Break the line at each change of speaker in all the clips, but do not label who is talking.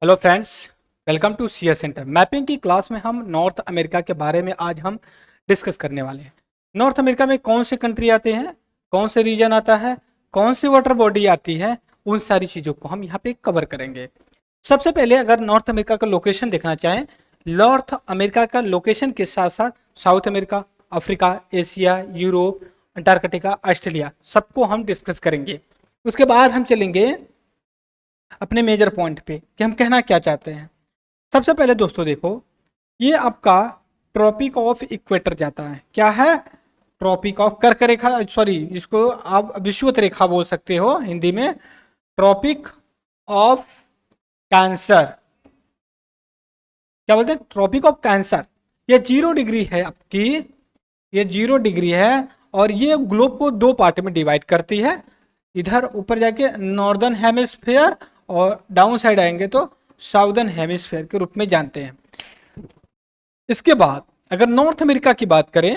Hello friends, welcome to CS center. Mapping की class में हम नॉर्थ अमेरिका के बारे में आज हम डिस्कस करने वाले हैं। नॉर्थ अमेरिका में कौन से कंट्री आते हैं, कौन से रीजन आता है, कौन सी वाटर बॉडी आती है, उन सारी चीज़ों को हम यहाँ पे कवर करेंगे। सबसे पहले अगर नॉर्थ अमेरिका का लोकेशन देखना चाहें, नॉर्थ अमेरिका का लोकेशन के साथ साथ south America, Africa, Asia, Europe, Antarctica, Australia सबको हम डिस्कस करेंगे। उसके बाद हम चलेंगे अपने मेजर पॉइंट पे कि हम कहना क्या चाहते हैं। सबसे पहले दोस्तों देखो, ये आपका ट्रॉपिक ऑफ इक्वेटर जाता है। क्या है? ट्रॉपिक ऑफ कर्क रेखा, सॉरी इसको आप विषुवत रेखा बोल सकते हो हिंदी में, ट्रॉपिक ऑफ कैंसर। क्या बोलते हैं? Tropic of cancer. ये 0 डिग्री है आपकी, ये 0 डिग्री है और ये ग्लोब को दो पार्ट में डिवाइड करती है। इधर ऊपर जाके नॉर्दर्न हेमिस्फेयर और डाउन साइड आएंगे तो साउदर्न हेमिस्फेयर के रूप में जानते हैं। इसके बाद अगर नॉर्थ अमेरिका की बात करें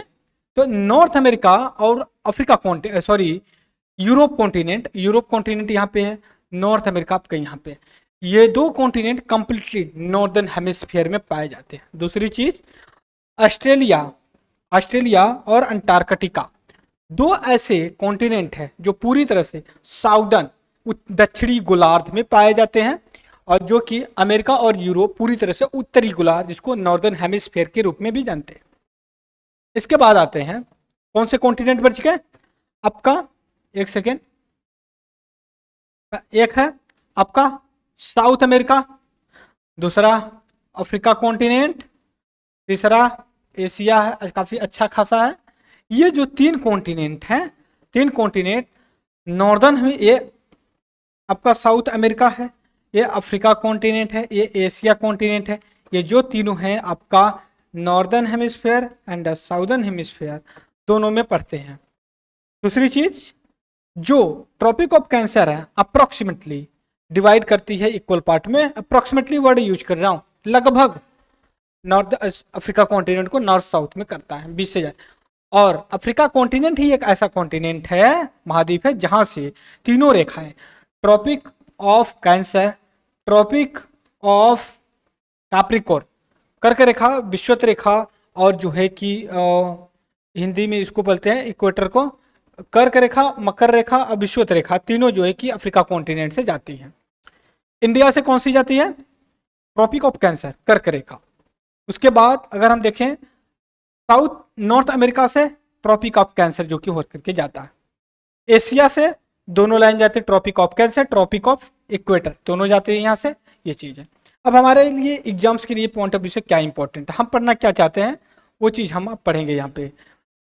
तो नॉर्थ अमेरिका और Africa continent, sorry Europe continent यहाँ पे है, नॉर्थ अमेरिका आपका यहाँ पे। ये दो कॉन्टिनेंट कंप्लीटली नॉर्दर्न हेमिस्फीयर में पाए जाते हैं। दूसरी चीज, ऑस्ट्रेलिया ऑस्ट्रेलिया और अंटार्कटिका दो ऐसे कॉन्टिनेंट हैं जो पूरी तरह से साउदर्न दक्षिणी गोलार्ध में पाए जाते हैं और जो कि अमेरिका और यूरोप पूरी तरह से उत्तरी गोलार्ध, जिसको नॉर्दर्न हेमिस्फीयर के रूप में भी जानते हैं। इसके बाद आते हैं कौन से कॉन्टिनेंट बच गए आपका, एक सेकेंड, एक है आपका साउथ अमेरिका, दूसरा अफ्रीका कॉन्टिनेंट, तीसरा एशिया है, काफी अच्छा खासा है। ये जो तीन कॉन्टिनेंट हैं, तीन कॉन्टिनेंट नॉर्दर्न में, ये आपका साउथ अमेरिका है, ये अफ्रीका कॉन्टिनेंट है, ये एशिया कॉन्टिनेंट है। ये जो तीनों हैं आपका northern hemisphere and southern hemisphere दोनों में पड़ते हैं। दूसरी चीज, जो ट्रॉपिक ऑफ कैंसर है अप्रोक्सीमेटली डिवाइड करती है इक्वल पार्ट में, अप्रोक्सीमेटली वर्ड यूज कर रहा हूं, लगभग नॉर्थ अफ्रीका कॉन्टिनेंट को नॉर्थ साउथ में करता है 20 से ज्यादा। और अफ्रीका कॉन्टिनेंट ही एक ऐसा कॉन्टिनेंट है, महाद्वीप है, जहां से तीनों रेखाएं, tropic of cancer, tropic of capricorn, कर्क रेखा, विषुवत रेखा, और जो है कि हिंदी में इसको बोलते हैं इक्वेटर को, कर्क रेखा, मकर रेखा और विषुवत रेखा, तीनों जो है कि अफ्रीका कॉन्टिनेंट से जाती हैं। इंडिया से कौन सी जाती है? ट्रॉपिक ऑफ कैंसर, कर्क रेखा। उसके बाद अगर हम देखें साउथ नॉर्थ अमेरिका से ट्रॉपिक ऑफ कैंसर जो कि होकर करके जाता है। एशिया से दोनों लाइन जाते हैं, tropic of cancer, tropic of equator, दोनों जाते हैं यहाँ से। ये चीज है। अब हमारे लिए एग्जाम्स के लिए पॉइंट ऑफ व्यू से क्या इंपॉर्टेंट है, हम पढ़ना क्या चाहते हैं, वो चीज हम अब पढ़ेंगे यहाँ पे।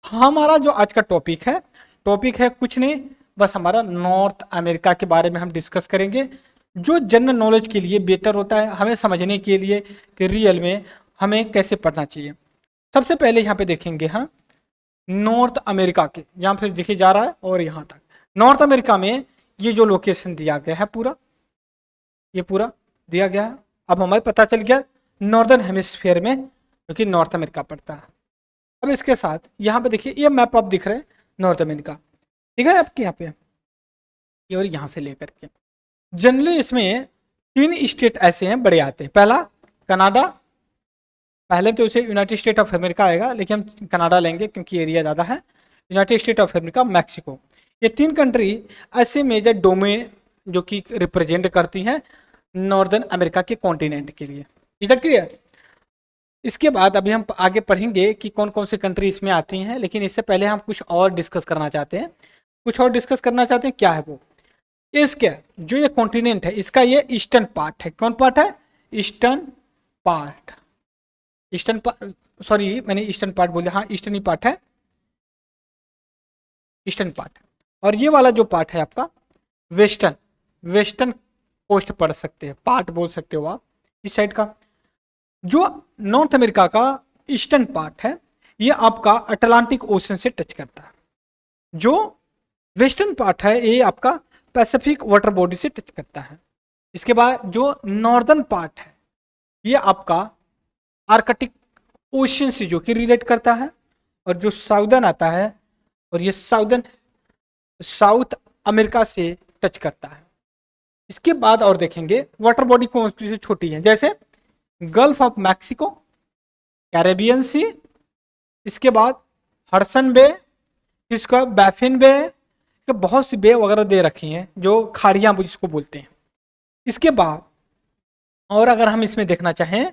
हमारा जो आज का टॉपिक है कुछ नहीं, बस हमारा नॉर्थ अमेरिका के बारे में हम डिस्कस करेंगे, जो जनरल नॉलेज के लिए बेटर होता है, हमें समझने के लिए कि रियल में हमें कैसे पढ़ना चाहिए। सबसे पहले यहाँ पे देखेंगे हाँ नॉर्थ अमेरिका के, यहाँ पे दिखे जा रहा है और यहाँ तक नॉर्थ अमेरिका में ये जो लोकेशन दिया गया है पूरा, ये पूरा दिया गया है। अब हमें पता चल गया नॉर्दर्न हेमिस्फीयर में क्योंकि नॉर्थ अमेरिका पड़ता है। अब इसके साथ यहाँ पे देखिए ये मैप आप दिख रहे हैं नॉर्थ अमेरिका, ठीक है आपके यहाँ पे, ये और यहाँ से लेकर के जनरली इसमें 3 स्टेट ऐसे हैं बड़े आते हैं। पहला कनाडा, पहले तो उसे यूनाइटेड स्टेट ऑफ अमेरिका आएगा लेकिन हम कनाडा लेंगे क्योंकि एरिया ज़्यादा है। United state of America, Mexico, ये 3 कंट्री ऐसे मेजर डोमेन जो कि रिप्रेजेंट करती हैं नॉर्दर्न अमेरिका के कॉन्टिनेंट के लिए। Is that clear? इसके बाद अभी हम आगे पढ़ेंगे कि कौन कौन से कंट्री इसमें आती हैं, लेकिन इससे पहले हम कुछ और डिस्कस करना चाहते हैं। क्या है वो, इसके जो ये कॉन्टिनेंट है इसका ये ईस्टर्न पार्ट है। कौन पार्ट है? Eastern part, eastern part, sorry मैंने ईस्टर्न पार्ट बोला, हाँ ईस्टर्न ही पार्ट है, ईस्टर्न पार्ट। और ये वाला जो पार्ट है आपका वेस्टर्न, वेस्टर्न कोस्ट पढ़ सकते हैं, पार्ट बोल सकते हो आप इस साइड का। जो नॉर्थ अमेरिका का ईस्टर्न पार्ट है ये आपका अटलांटिक ओशन से टच करता है। जो वेस्टर्न पार्ट है ये आपका पैसिफिक वाटर बॉडी से टच करता है। इसके बाद जो नॉर्दर्न पार्ट है ये आपका आर्कटिक ओशन से जो कि रिलेट करता है, और जो साउदर्न आता है और ये साउथ अमेरिका से टच करता है। इसके बाद और देखेंगे वाटर बॉडी कौन सी छोटी है, जैसे gulf of Mexico, Caribbean sea, इसके बाद हडसन बे, इसका बैफिन बे, इसके बहुत सी बे वगैरह दे रखी हैं जो खाड़ियां जिसको बोलते हैं। इसके बाद और अगर हम इसमें देखना चाहें,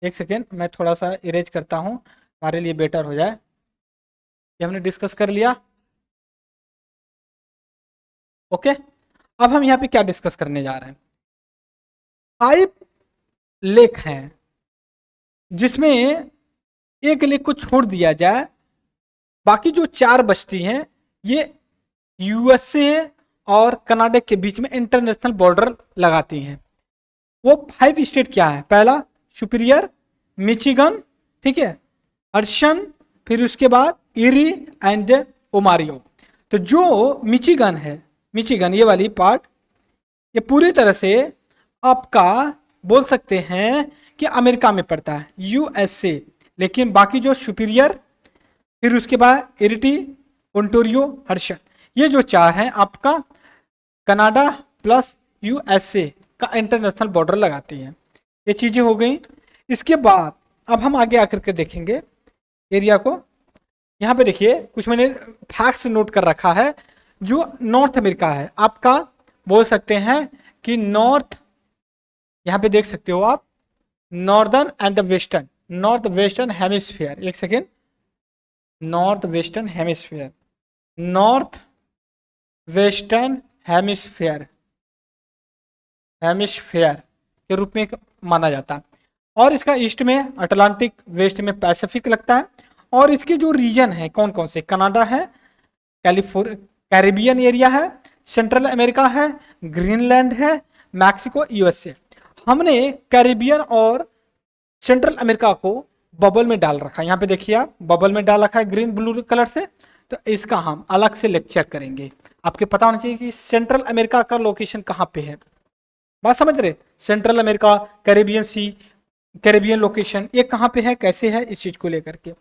एक सेकेंड मैं थोड़ा सा इरेज करता हूं हमारे लिए बेटर हो जाए। ये हमने डिस्कस कर लिया, ओके। अब हम यहाँ पे क्या डिस्कस करने जा रहे हैं, 5 लेक हैं जिसमें एक लेक को छोड़ दिया जाए, बाकी जो 4 बचती हैं ये यूएसए और कनाडा के बीच में इंटरनेशनल बॉर्डर लगाती हैं। वो 5 स्टेट क्या है, पहला सुपीरियर, मिचिगन, ठीक है, हडसन, फिर उसके बाद इरी एंड ओमारियो। तो जो मिचिगन है, मिचिगन ये वाली पार्ट, ये पूरी तरह से आपका बोल सकते हैं कि अमेरिका में पड़ता है, यूएसए। लेकिन बाकी जो सुपीरियर, फिर उसके बाद इरिटी, ओंटारियो, हडसन, ये जो 4 हैं आपका कनाडा प्लस यूएसए का इंटरनेशनल बॉर्डर लगाती हैं। ये चीजें हो गई। इसके बाद अब हम आगे आकर के देखेंगे एरिया को। यहाँ पे देखिए कुछ मैंने फैक्ट्स नोट कर रखा है। जो नॉर्थ अमेरिका है आपका, बोल सकते हैं कि नॉर्थ, यहाँ पे देख सकते हो आप, northern and the western, north western hemisphere, एक second, north western hemisphere, north western hemisphere, hemisphere के रूप में माना जाता है। और इसका ईस्ट में अटलांटिक, वेस्ट में पैसिफिक लगता है। और इसके जो रीजन है कौन कौन से, कनाडा है, कैरिबियन एरिया है, सेंट्रल अमेरिका है, ग्रीनलैंड है, मैक्सिको, यूएसए। हमने कैरिबियन और सेंट्रल अमेरिका को बबल में डाल रखा है, यहाँ पे देखिए आप बबल में डाल रखा है ग्रीन ब्लू कलर से। तो इसका हम अलग से लेक्चर करेंगे। आपके पता होना चाहिए कि सेंट्रल अमेरिका का लोकेशन कहाँ पे है, बात समझ रहे, सेंट्रल अमेरिका, कैरिबियन सी, कैरिबियन लोकेशन ये कहाँ पे है, कैसे है, इस चीज को लेकर के।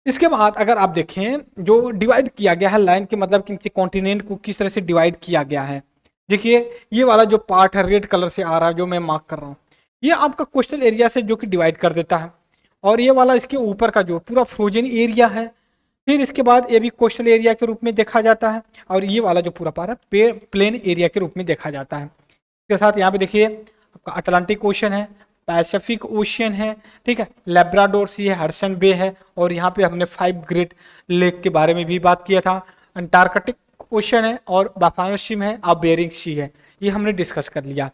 इसके बाद अगर आप देखें जो डिवाइड किया गया है लाइन के, मतलब कि कॉन्टिनेंट को किस तरह से डिवाइड किया गया है। देखिए ये वाला जो पार्ट है रेड कलर से आ रहा है जो मैं मार्क कर रहा हूँ, ये आपका कोस्टल एरिया से जो कि डिवाइड कर देता है। और ये वाला इसके ऊपर का जो पूरा फ्रोजन एरिया है, फिर इसके बाद ये भी कोस्टल एरिया के रूप में देखा जाता है। और ये वाला जो पूरा पार्ट है प्लेन एरिया के रूप में देखा जाता है। इसके साथ यहाँ पे देखिए आपका अटलांटिक ओशन है, पैसिफिक ओशियन है, ठीक है, लेब्राडोर सी है, हडसन बे है। और यहाँ पे हमने 5 ग्रेट लेक के बारे में भी बात किया था, अंटार्कटिक ओशन है और बाफानो सी है और बेरिंग सी है, ये हमने डिस्कस कर लिया।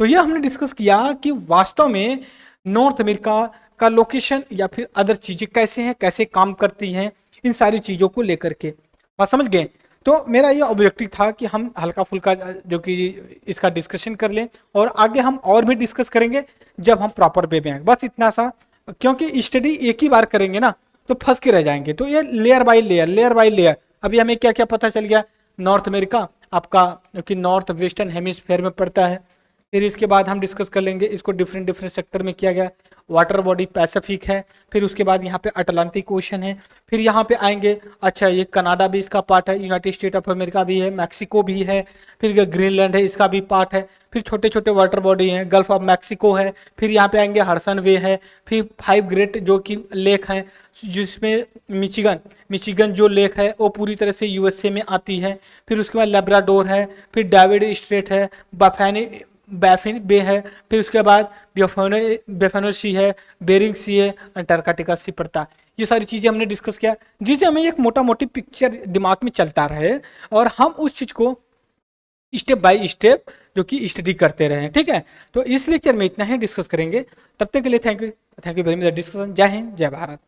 तो ये हमने डिस्कस किया कि वास्तव में नॉर्थ अमेरिका का लोकेशन या फिर अदर चीजें कैसे हैं, कैसे काम करती हैं, इन सारी चीजों को लेकर के, बात समझ गए। तो मेरा ये ऑब्जेक्टिव था कि हम हल्का फुल्का जो कि इसका डिस्कशन कर लें, और आगे हम और भी डिस्कस करेंगे जब हम प्रॉपर वे में आएंगे, बस इतना सा। क्योंकि स्टडी एक ही बार करेंगे ना तो फंस के रह जाएंगे। तो ये layer by layer, layer by layer, अभी हमें क्या क्या पता चल गया, नॉर्थ अमेरिका आपका जो कि नॉर्थ वेस्टर्न हेमिस्फीयर में पड़ता है। फिर इसके बाद हम डिस्कस कर लेंगे इसको डिफरेंट डिफरेंट सेक्टर में किया गया, वाटर बॉडी पैसिफिक है, फिर उसके बाद यहाँ पे अटलांटिक ओशन है, फिर यहाँ पे आएंगे, अच्छा ये कनाडा भी इसका पार्ट है, यूनाइटेड स्टेट ऑफ अमेरिका भी है, मैक्सिको भी है, फिर ग्रीनलैंड है इसका भी पार्ट है, फिर छोटे छोटे वाटर बॉडी हैं, गल्फ ऑफ मैक्सिको है, फिर यहाँ पे आएंगे हडसन वे है, फिर 5 ग्रेट जो कि लेक हैं जिसमें मिचिगन जो लेक है वो पूरी तरह से यूएसए में आती है, फिर उसके बाद लेब्राडोर है, फिर डेविड स्ट्रेट है, बैफिन बे है, फिर उसके बाद बेफानो सी है, बेरिंग सी है, अंटार्कटिका सी पड़ता है। ये सारी चीज़ें हमने डिस्कस किया जिससे हमें एक मोटा मोटी पिक्चर दिमाग में चलता रहे और हम उस चीज़ को स्टेप बाय स्टेप जो कि स्टडी करते रहे, ठीक है। तो इस लेक्चर में इतना ही डिस्कस करेंगे, तब तक के लिए thank you very much discussion. जय हिंद, जय भारत।